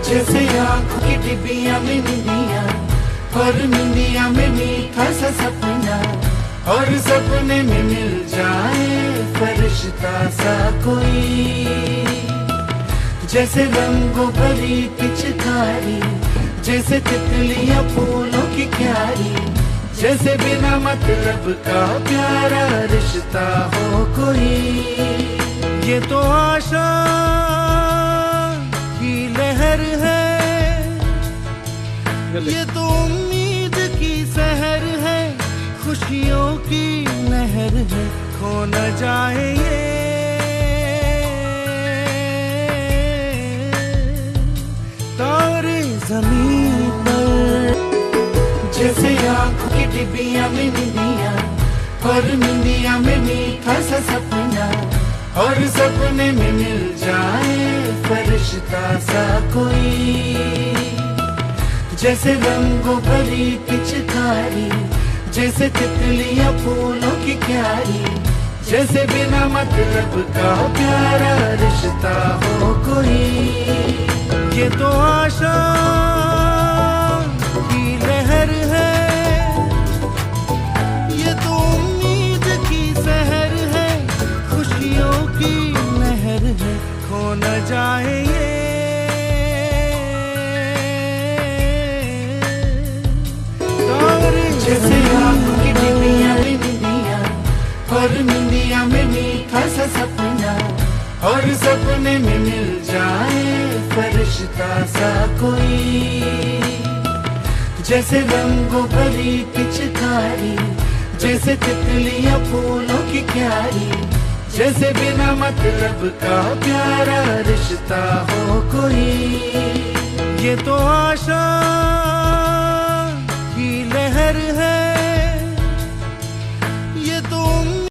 जैसे आँखों की डिबिया में निंदिया, और निंदिया में मीठा सा सपना, और सपने में मिल जाए फरिश्ता सा कोई। जैसे रंगों भरी पिचकारी, जैसे तितलियां फूलों की क्यारी, जैसे बिना मतलब का प्यारा रिश्ता हो कोई। ये तो आशा की लहर है, ये तो उम्मीद की सहर है, खुशियों की लहर है, खो न जाए ये तारे ज़मीन पर। जैसे आँखों की डिबिया में निंदिया, और निंदिया में मीठा सा सपना, और सपने में मिल जाए फरिश्ता सा कोई। जैसे रंगों भरी पिचकारी, जैसे तितलियां फूलों की क्यारी, जैसे बिना मतलब का प्यारा रिश्ता हो कोई। ये तो आशा की लहर है, ये तो उम्मीद की सहर है, खुशियों की लहर है, खो न जाए ये तारे। जैसे आँखों की डिबिया में निंदिया, और निंदिया में मीठा सा सपना, और सपने में मिल जाए फरिश्ता सा कोई। जैसे रंगों भरी पिचकारी, जैसे तितलियां फूलों की क्यारी, जैसे बिना मतलब का प्यारा रिश्ता हो कोई। ये तो आशा